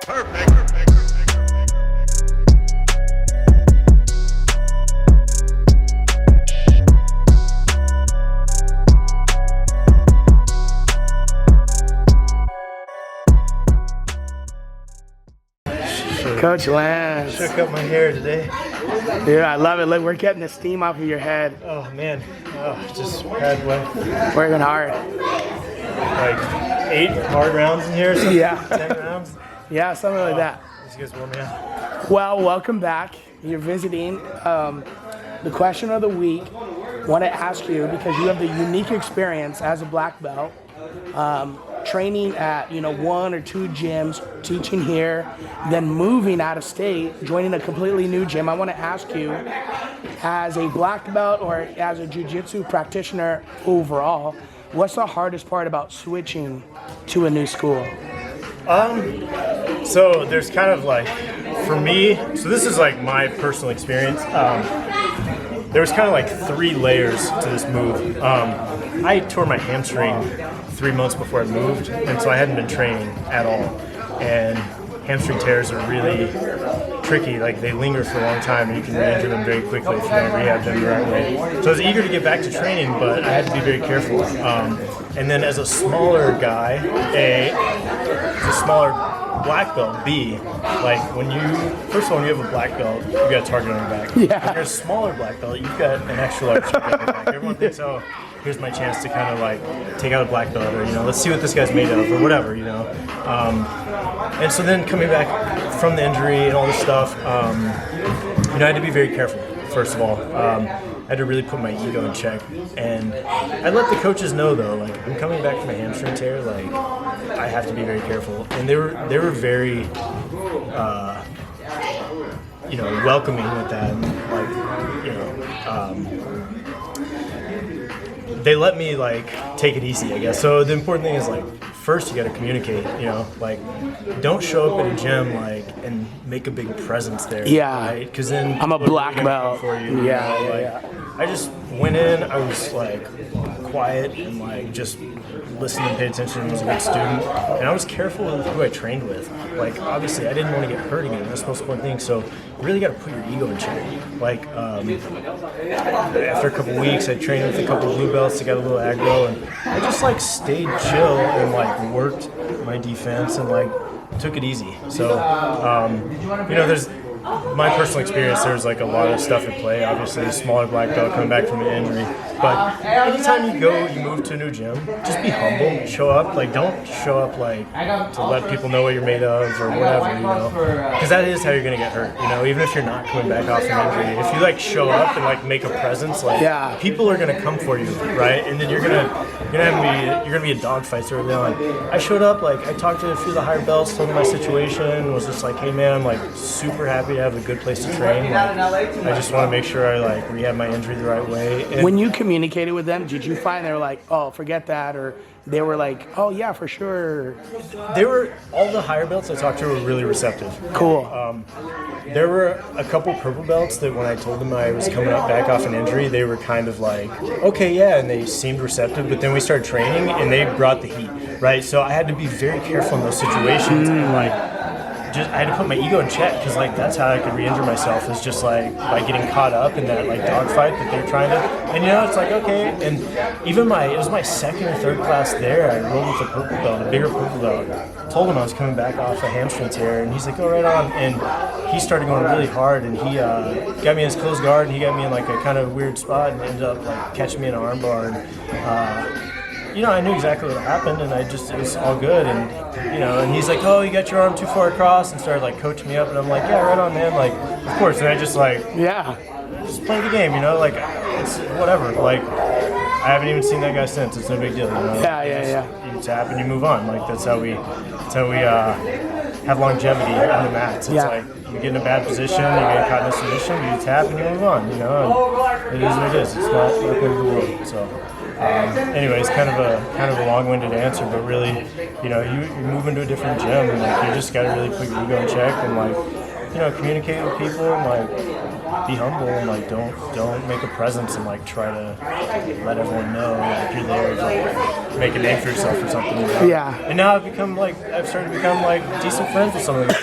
Perfect. Coach Lance. Shook up my hair today. Dude, I love it. Look, we're getting the steam off of your head. Oh man, just had what? Working hard. Like 8 hard rounds in here, something? Yeah. 10 rounds? Yeah, something like that. These guys warm me up. Well, welcome back. You're visiting. The question of the week, I want to ask you, because you have the unique experience as a black belt, training at 1 or 2 gyms, teaching here, then moving out of state, joining a completely new gym. I want to ask you, as a black belt or as a jiu-jitsu practitioner overall, what's the hardest part about switching to a new school? So there's kind of like, for me, so this is like my personal experience. There was kind of like 3 layers to this move. I tore my hamstring 3 months before I moved, and so I hadn't been training at all. And hamstring tears are really tricky. Like, they linger for a long time, and you can re-injure them very quickly if you don't rehab them the right way. So I was eager to get back to training, but I had to be very careful. And then as a smaller guy, as a smaller black belt, B, like when you, first of all, when you have a black belt, you got a target on your back. Yeah. When you're a smaller black belt, you've got an extra large target on your back. Everyone thinks, oh, here's my chance to kind of like take out a black belt, or let's see what this guy's made of, or whatever, And so then coming back from the injury and all this stuff, I had to be very careful. First of all, I had to really put my ego in check, and I let the coaches know though, like, I'm coming back from a hamstring tear, like I have to be very careful, and they were very, welcoming with that, they let me like take it easy, I guess. So the important thing is like, first you got to communicate, like don't show up at a gym like and make a big presence there. Yeah. Right? Because then I'm a black belt. For you, Yeah. I just went in. I was like quiet and like just listened and paid attention. Was a good student, and I was careful with who I trained with. Like obviously, I didn't want to get hurt again. That's the most important thing. So you really got to put your ego in check. Like after a couple weeks, I trained with a couple of blue belts. I got a little aggro, and I just like stayed chill and like worked my defense and like took it easy. So there's my personal experience. There's like a lot of stuff at play. Obviously, a smaller black belt coming back from an injury. But anytime you move to a new gym, just be humble. Show up. Like, don't show up like to let people know what you're made of or whatever. Because that is how you're gonna get hurt. Even if you're not coming back off an injury, if you like show up and like make a presence, like people are gonna come for you, right? And then you're gonna be a dogfight so early on. I showed up, like I talked to a few of the higher belts, told them my situation, was just like, hey man, I'm like super happy to have a good place to train. Like, I just want to make sure I like rehab my injury the right way. And when you communicated with them, did you find they were like, oh, forget that, or they were like, oh yeah, for sure? All the higher belts I talked to were really receptive. Cool. There were a couple purple belts that when I told them I was coming up back off an injury, they were kind of like, okay, yeah, and they seemed receptive, but then we started training and they brought the heat, right? So I had to be very careful in those situations and like, I had to put my ego in check, because like that's how I could re-injure myself, is just like by getting caught up in that like dogfight that they're trying to. And it's like, okay, and even it was my second or third class there. I rolled with a purple belt, a bigger purple belt. Told him I was coming back off a hamstring tear, and he's like, oh, right on. And he started going really hard, and he got me in his closed guard, and he got me in like a kind of weird spot, and ended up like catching me in an arm bar. And, I knew exactly what happened, and it was all good, and and he's like, oh, you got your arm too far across, and started like coaching me up, and I'm like, yeah, right on, man, like, of course, and I just like, just play the game, like, it's whatever, like, I haven't even seen that guy since, it's no big deal, You tap and you move on, like, that's how we have longevity on the mats. It's like, you get in a bad position, you get caught in a submission, you tap and you move on, and it is what it is, it's not the end of the world, so. Anyways, kind of a long-winded answer, but really, you move into a different gym, and like you just got to really put your ego in check and like, communicate with people and like be humble and like don't make a presence and like try to let everyone know like you're there to like, make a name for yourself or something. You know? Yeah. And now I've started to become like decent friends with some of them.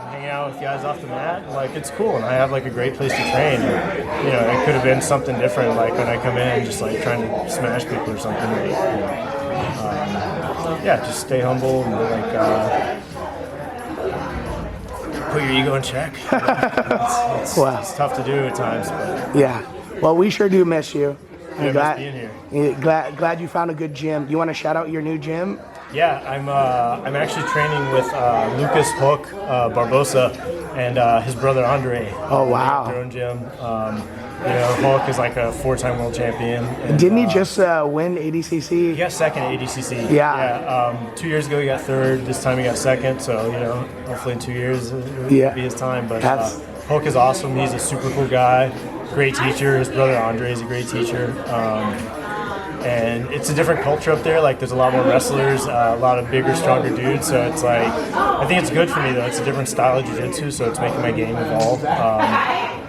Hanging out with guys off the mat, and, like it's cool, and I have like a great place to train. And, you know, it could have been something different, like when I come in, just like trying to smash people or something. Like, you know, yeah, just stay humble and like put your ego in check. It's tough to do at times, but yeah. Well, we sure do miss you. yeah, miss being here. Glad you found a good gym. You want to shout out your new gym? Yeah, I'm actually training with Lucas Hook Barbosa and his brother Andre. Oh wow! Their own gym. You know, Hulk is like a 4-time world champion. And, didn't he just win ADCC? He got second at ADCC. Yeah. 2 years ago he got third. This time he got second. So you know, hopefully in 2 years it'll be his time. But Hulk is awesome. He's a super cool guy. Great teacher. His brother Andre is a great teacher. And it's a different culture up there. Like there's a lot more wrestlers, a lot of bigger, stronger dudes. So it's like, I think it's good for me though. It's a different style of jiu-jitsu, so it's making my game evolve.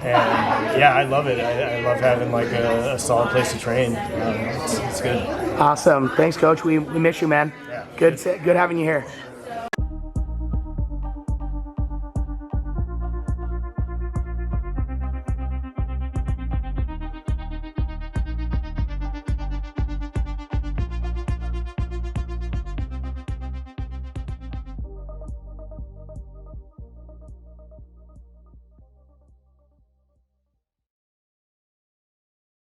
And yeah, I love it. I love having like a solid place to train. It's good. Awesome. Thanks, Coach. We miss you, man. Yeah. Good having you here.